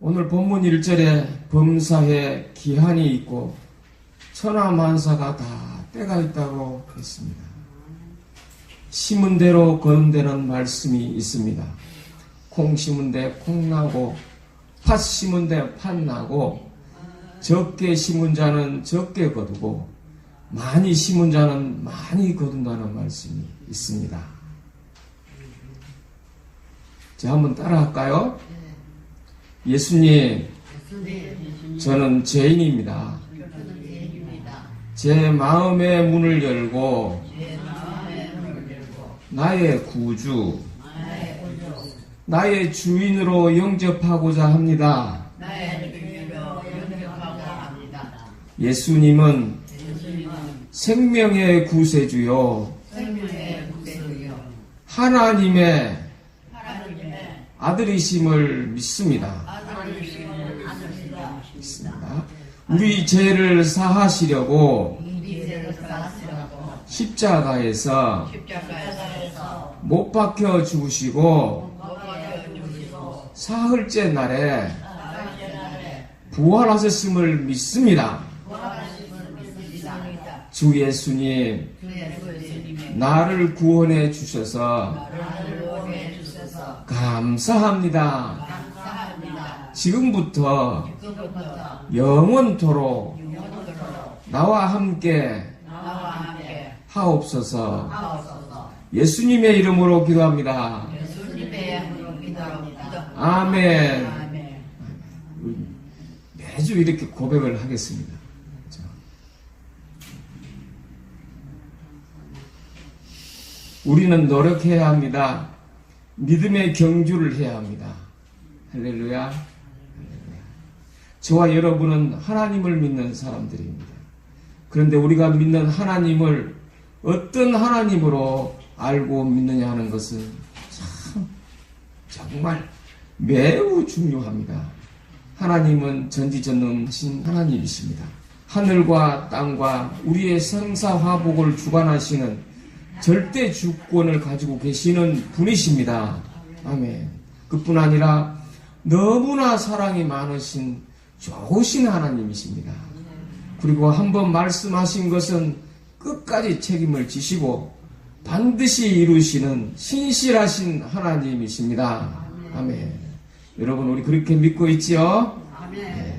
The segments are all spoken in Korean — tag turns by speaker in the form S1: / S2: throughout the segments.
S1: 오늘 본문 1절에 범사에 기한이 있고 천하만사가 다 때가 있다고 했습니다. 심은 대로 거둔다는 말씀이 있습니다. 콩 심은 데 콩 나고 팥 심은 데 팥 나고 적게 심은 자는 적게 거두고 많이 심은 자는 많이 거둔다는 말씀이 있습니다. 자, 한번 따라 할까요? 예수님, 저는 죄인입니다. 제 마음의 문을 열고 나의 구주, 나의 주인으로 영접하고자 합니다. 예수님은 생명의 구세주요, 하나님의 아들이심을 믿습니다. 우리 죄를 사하시려고 십자가에서 못 박혀 죽으시고 사흘째 날에 부활하셨음을 믿습니다. 주 예수님, 나를 구원해 주셔서 감사합니다. 지금부터 영원토록 나와 함께 하옵소서. 예수님의 이름으로 기도합니다. 아멘. 매주 이렇게 고백을 하겠습니다. 우리는 노력해야 합니다. 믿음의 경주를 해야 합니다. 할렐루야. 저와 여러분은 하나님을 믿는 사람들입니다. 그런데 우리가 믿는 하나님을 어떤 하나님으로 알고 믿느냐 하는 것은 정말 매우 중요합니다. 하나님은 전지전능하신 하나님이십니다. 하늘과 땅과 우리의 생사화복을 주관하시는 절대 주권을 가지고 계시는 분이십니다. 아멘. 그뿐 아니라 너무나 사랑이 많으신 좋으신 하나님이십니다. 그리고 한번 말씀하신 것은 끝까지 책임을 지시고 반드시 이루시는 신실하신 하나님이십니다. 아멘. 여러분, 우리 그렇게 믿고 있지요? 네.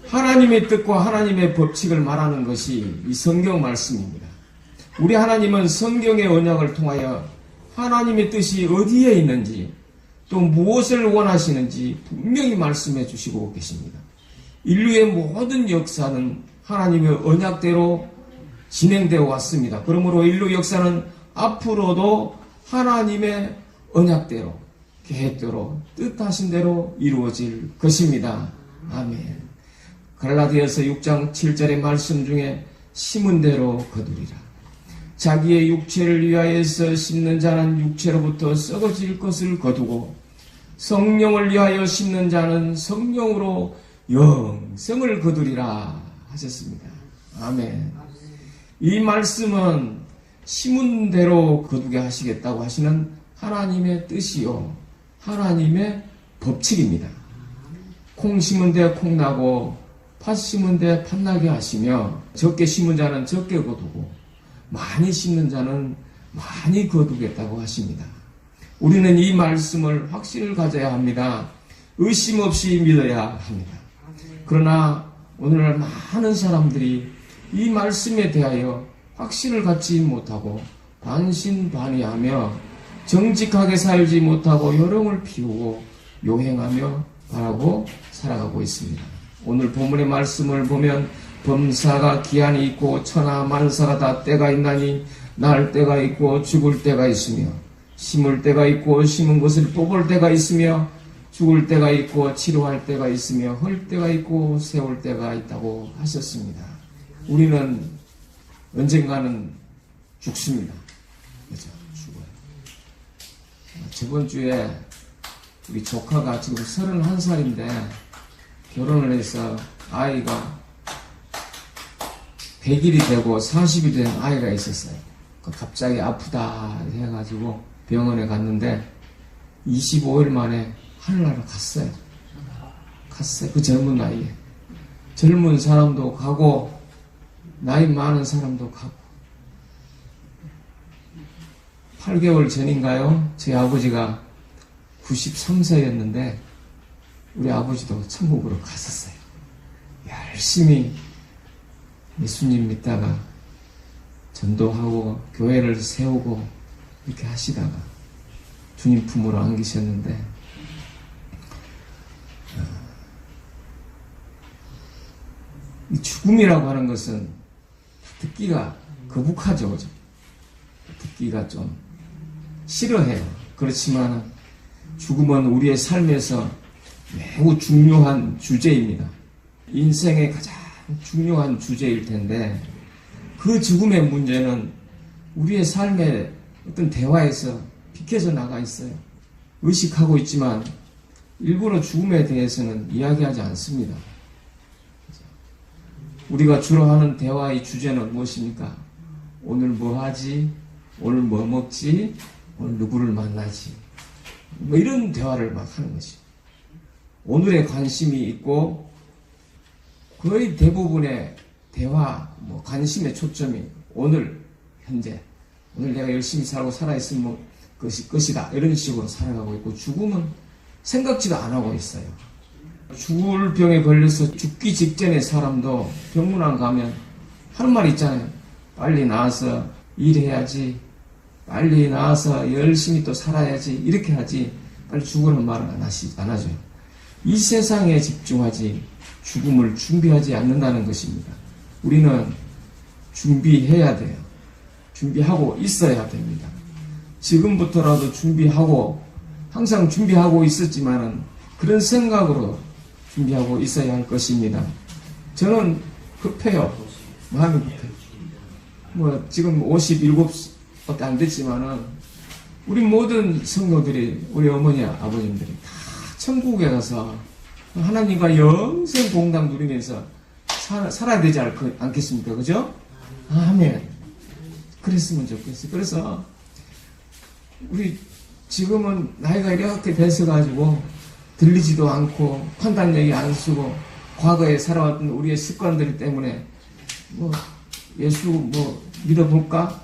S1: 하나님의 뜻과 하나님의 법칙을 말하는 것이 이 성경 말씀입니다. 우리 하나님은 성경의 언약을 통하여 하나님의 뜻이 어디에 있는지 또 무엇을 원하시는지 분명히 말씀해 주시고 계십니다. 인류의 모든 역사는 하나님의 언약대로 진행되어 왔습니다. 그러므로 인류 역사는 앞으로도 하나님의 언약대로, 계획대로, 뜻하신 대로 이루어질 것입니다. 아멘. 갈라디아서 6장 7절의 말씀 중에 심은 대로 거두리라. 자기의 육체를 위하여서 심는 자는 육체로부터 썩어질 것을 거두고 성령을 위하여 심는 자는 성령으로 영생을 거두리라 하셨습니다. 아멘. 이 말씀은 심은 대로 거두게 하시겠다고 하시는 하나님의 뜻이요, 하나님의 법칙입니다. 콩 심은 데 콩 나고 팥 심은 데 팥 나게 하시며 적게 심은 자는 적게 거두고 많이 심는 자는 많이 거두겠다고 하십니다. 우리는 이 말씀을 확신을 가져야 합니다. 의심 없이 믿어야 합니다. 그러나 오늘날 많은 사람들이 이 말씀에 대하여 확신을 갖지 못하고 반신반의하며 정직하게 살지 못하고 요령을 피우고 요행하며 바라고 살아가고 있습니다. 오늘 본문의 말씀을 보면 범사가 기한이 있고 천하만사가 다 때가 있나니 날 때가 있고 죽을 때가 있으며 심을 때가 있고 심은 것을 뽑을 때가 있으며 죽을 때가 있고 치료할 때가 있으며 헐 때가 있고 세울 때가 있다고 하셨습니다. 우리는 언젠가는 죽습니다. 그렇죠? 죽어요. 저번 주에 우리 조카가 지금 31살인데 결혼을 해서 아이가 100일이 되고 40이 된 아이가 있었어요. 갑자기 아프다 해가지고 병원에 갔는데 25일 만에 하늘나라 갔어요. 그 젊은 나이에. 젊은 사람도 가고 나이 많은 사람도 가고. 8개월 전인가요? 제 아버지가 93세였는데 우리 아버지도 천국으로 갔었어요. 열심히 예수님 믿다가 전도하고 교회를 세우고 이렇게 하시다가 주님 품으로 안기셨는데 이 죽음이라고 하는 것은 듣기가 거북하죠. 그죠? 듣기가 좀 싫어해요. 그렇지만 죽음은 우리의 삶에서 매우 중요한 주제입니다. 인생의 가장 중요한 주제일 텐데 그 죽음의 문제는 우리의 삶의 어떤 대화에서 비켜져 나가 있어요. 의식하고 있지만 일부러 죽음에 대해서는 이야기하지 않습니다. 우리가 주로 하는 대화의 주제는 무엇입니까? 오늘 뭐 하지? 오늘 뭐 먹지? 오늘 누구를 만나지? 뭐 이런 대화를 막 하는 것이죠. 오늘에 관심이 있고 거의 대부분의 대화, 관심의 초점이 오늘, 현재, 오늘 내가 열심히 살고 살아있으면 것이다. 이런 식으로 살아가고 있고 죽음은 생각지도 안 하고 있어요. 죽을 병에 걸려서 죽기 직전의 사람도 병문안 가면 하는 말 있잖아요. 빨리 나와서 일해야지. 빨리 나와서 열심히 또 살아야지. 이렇게 하지. 빨리 죽으라는 말은 안 하죠. 이 세상에 집중하지 죽음을 준비하지 않는다는 것입니다. 우리는 준비해야 돼요. 준비하고 있어야 됩니다. 지금부터라도 준비하고 항상 준비하고 있었지만은 그런 생각으로 준비하고 있어야 할 것입니다. 저는 급해요. 마음이 급해요. 지금 57밖에 안 됐지만은 우리 모든 성도들이 우리 어머니 아버님들이 다 천국에 가서 하나님과 영생 공당 누리면서 살아야 되지 않겠습니까? 그죠? 아멘. 그랬으면 좋겠어요. 그래서 우리 지금은 나이가 이렇게 돼서가지고 들리지도 않고 판단력이 안 쓰고 과거에 살아왔던 우리의 습관들 때문에 예수 믿어볼까?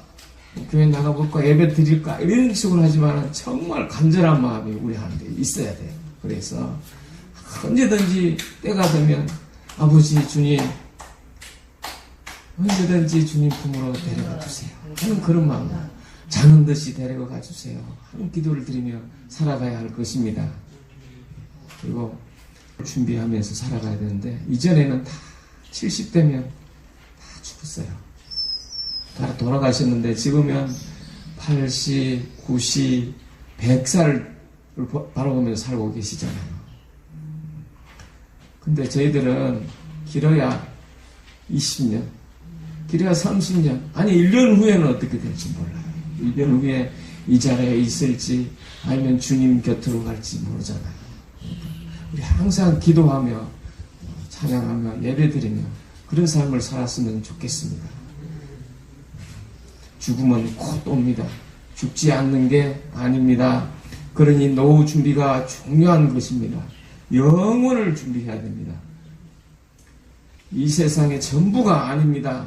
S1: 교회 나가볼까? 예배 드릴까? 이런 식으로 하지만 정말 간절한 마음이 우리한테 있어야 돼요. 그래서 언제든지 때가 되면 아버지 주님 언제든지 주님 품으로 데려가 주세요 하는 그런 마음으로 자는 듯이 데려가 주세요 하는 기도를 드리며 살아가야 할 것입니다. 그리고 준비하면서 살아가야 되는데 이전에는 다 70대면 다 죽었어요. 다 돌아가셨는데 지금은 80, 90, 100살을 바라보면서 살고 계시잖아요. 근데 저희들은 길어야 20년, 길어야 30년, 아니 1년 후에는 어떻게 될지 몰라요. 1년 후에 이 자리에 있을지 아니면 주님 곁으로 갈지 모르잖아요. 우리 항상 기도하며 찬양하며 예배드리며 그런 삶을 살았으면 좋겠습니다. 죽음은 곧 옵니다. 죽지 않는 게 아닙니다. 그러니 노후 준비가 중요한 것입니다. 영원을 준비해야 됩니다. 이 세상의 전부가 아닙니다.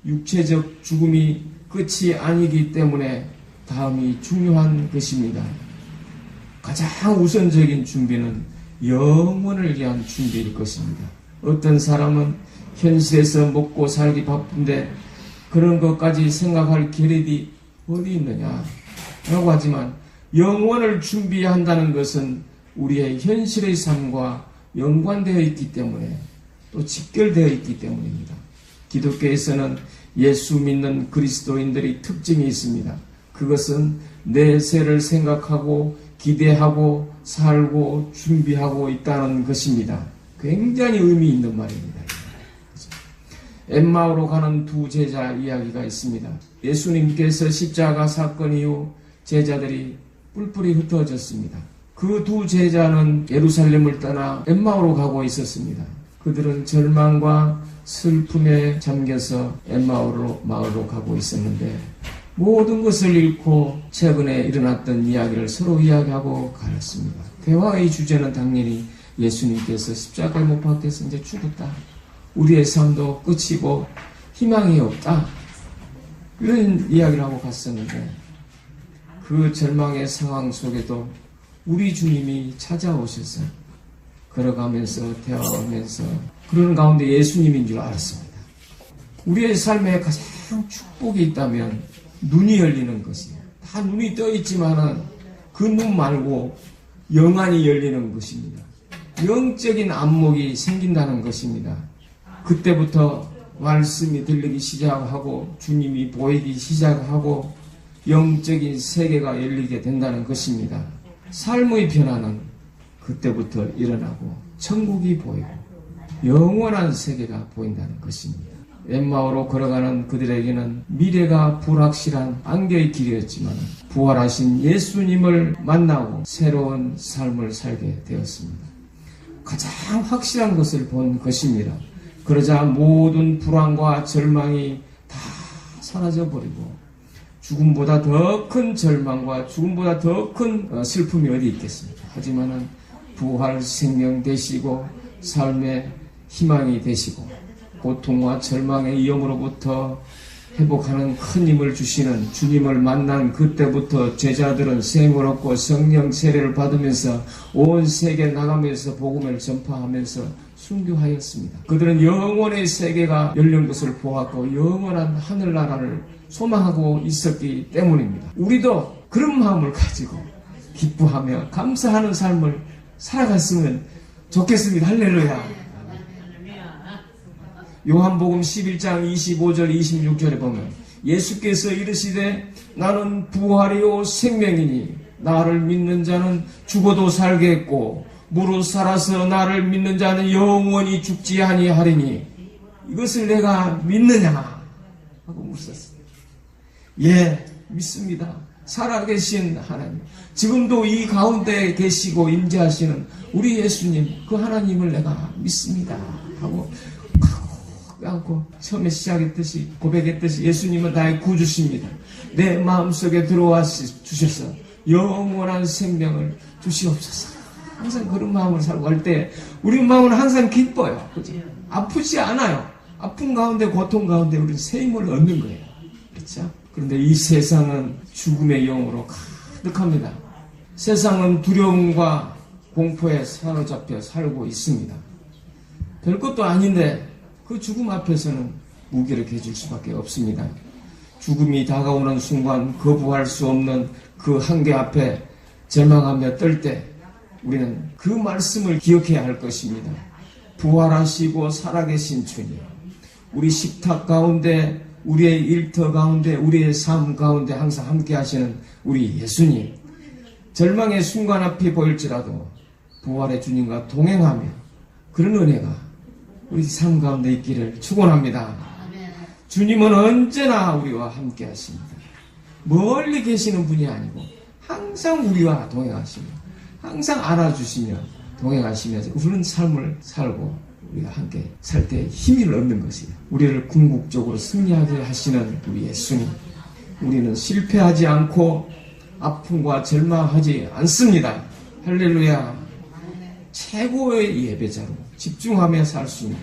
S1: 육체적 죽음이 끝이 아니기 때문에 다음이 중요한 것입니다. 가장 우선적인 준비는 영원을 위한 준비일 것입니다. 어떤 사람은 현실에서 먹고 살기 바쁜데 그런 것까지 생각할 계획이 어디 있느냐 라고 하지만 영원을 준비한다는 것은 우리의 현실의 삶과 연관되어 있기 때문에 또 직결되어 있기 때문입니다. 기독교에서는 예수 믿는 그리스도인들의 특징이 있습니다. 그것은 내세를 생각하고 기대하고 살고 준비하고 있다는 것입니다. 굉장히 의미 있는 말입니다. 엠마오로 가는 두 제자 이야기가 있습니다. 예수님께서 십자가 사건 이후 제자들이 뿔뿔이 흩어졌습니다. 그 두 제자는 예루살렘을 떠나 엠마오로 가고 있었습니다. 그들은 절망과 슬픔에 잠겨서 엠마오로 마을로 가고 있었는데 모든 것을 잃고 최근에 일어났던 이야기를 서로 이야기하고 가렸습니다. 대화의 주제는 당연히 예수님께서 십자가에 못 박혀서 이제 죽었다. 우리의 삶도 끝이고 희망이 없다. 이런 이야기를 하고 갔었는데 그 절망의 상황 속에도 우리 주님이 찾아오셔서 걸어가면서 대화하면서 그러는 가운데 예수님인 줄 알았습니다. 우리의 삶에 가장 축복이 있다면 눈이 열리는 것이에요. 다 눈이 떠 있지만은 그 눈 말고 영안이 열리는 것입니다. 영적인 안목이 생긴다는 것입니다. 그때부터 말씀이 들리기 시작하고 주님이 보이기 시작하고 영적인 세계가 열리게 된다는 것입니다. 삶의 변화는 그때부터 일어나고 천국이 보이고 영원한 세계가 보인다는 것입니다. 엠마오로 걸어가는 그들에게는 미래가 불확실한 안개의 길이었지만 부활하신 예수님을 만나고 새로운 삶을 살게 되었습니다. 가장 확실한 것을 본 것입니다. 그러자 모든 불안과 절망이 다 사라져버리고 죽음보다 더 큰 절망과 죽음보다 더 큰 슬픔이 어디 있겠습니까? 하지만은 부활 생명 되시고 삶의 희망이 되시고 고통과 절망의 위험으로부터 회복하는 큰 힘을 주시는 주님을 만난 그때부터 제자들은 생을 얻고 성령 세례를 받으면서 온 세계 나가면서 복음을 전파하면서 순교하였습니다. 그들은 영원의 세계가 열린 것을 보았고 영원한 하늘나라를 소망하고 있었기 때문입니다. 우리도 그런 마음을 가지고 기뻐하며 감사하는 삶을 살아갔으면 좋겠습니다. 할렐루야. 요한복음 11장 25절 26절에 보면 예수께서 이르시되 나는 부활이요 생명이니 나를 믿는 자는 죽어도 살겠고 무릇 살아서 나를 믿는 자는 영원히 죽지 아니하리니 이것을 내가 믿느냐 하고 묻었습니다. 예, 믿습니다. 살아계신 하나님, 지금도 이 가운데 계시고 임재하시는 우리 예수님, 그 하나님을 내가 믿습니다 하고 않고 처음에 시작했듯이 고백했듯이 예수님은 나의 구주십니다. 내 마음속에 들어와 주셔서 영원한 생명을 주시옵소서. 항상 그런 마음을 살고 갈 때 우리 마음은 항상 기뻐요. 그죠? 아프지 않아요. 아픈 가운데 고통 가운데 우리는 새 힘을 얻는 거예요. 그렇죠? 그런데 이 세상은 죽음의 영으로 가득합니다. 세상은 두려움과 공포에 사로잡혀 살고 있습니다. 별것도 아닌데 그 죽음 앞에서는 무기력해질 수밖에 없습니다. 죽음이 다가오는 순간 거부할 수 없는 그 한계 앞에 절망하며 떨 때 우리는 그 말씀을 기억해야 할 것입니다. 부활하시고 살아계신 주님, 우리 식탁 가운데, 우리의 일터 가운데, 우리의 삶 가운데 항상 함께 하시는 우리 예수님, 절망의 순간 앞이 보일지라도 부활의 주님과 동행하며 그런 은혜가 우리 삶 가운데 있기를 축원합니다. 주님은 언제나 우리와 함께 하십니다. 멀리 계시는 분이 아니고 항상 우리와 동행하시며 항상 안아주시며 동행하시면서 우리는 삶을 살고 우리가 함께 살 때 힘을 얻는 것이에요. 우리를 궁극적으로 승리하게 하시는 우리 예수님, 우리는 실패하지 않고 아픔과 절망하지 않습니다. 할렐루야. 최고의 예배자로 집중하며 살 수 있는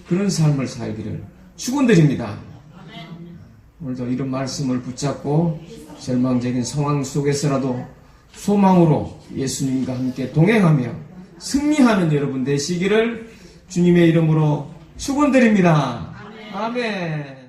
S1: 그런 삶을 살기를 축원드립니다. 오늘도 이런 말씀을 붙잡고 절망적인 상황 속에서라도 소망으로 예수님과 함께 동행하며 승리하는 여러분 되시기를 주님의 이름으로 축원드립니다. 아멘.